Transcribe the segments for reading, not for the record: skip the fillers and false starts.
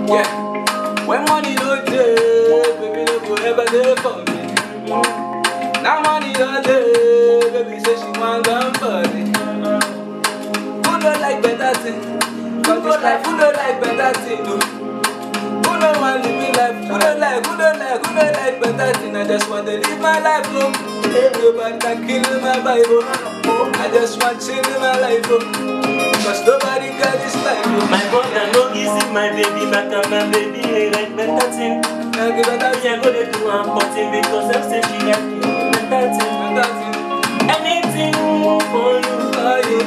Yeah. When money no day, baby no go ever there for me. Now money no day, baby say she want somebody. Who don't like better thing? Who don't like better thing? No. Who don't want to live life? Who don't like better thing? I just want to live my life, no. Nobody can kill my Bible. I just want to chill in my life, cause nobody got this life. My brother no easy, my baby, but my baby ain't like better thing. I go to do one potting because I say she like you. Better thing. Anything for you.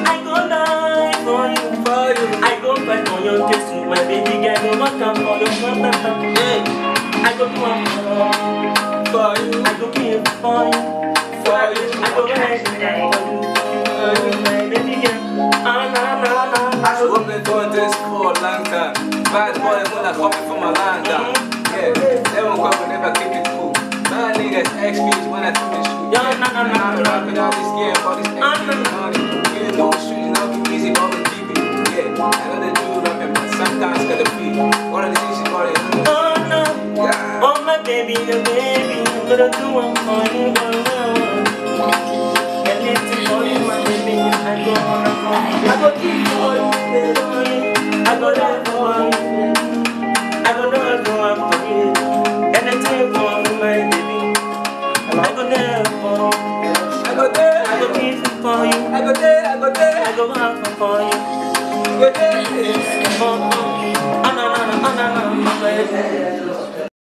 I go die for you. I go fight for your case with my baby girl. No one can for your mother. Hey, I go do one for you. I go kill for you. I go ride for you, my baby girl. We've been doing this for a long time. Bad boy when I coming from a long time. Yeah, they won't come and never keep it cool. My niggas excuse when I do this shit. I'm rapping all this game, all this money. You know the streets not too easy, but we keep it. Yeah, I know they do rapping, but sometimes gotta feel. All of this easy, all of this. Oh no, oh my baby, the baby, I'm gonna do one for you, anything for you, my baby, I go keep for you, I go die for you, I go do one for you, anything for you, my baby, I go there for you, I go keep for you, I go have for you, Yeah. oh no, my baby.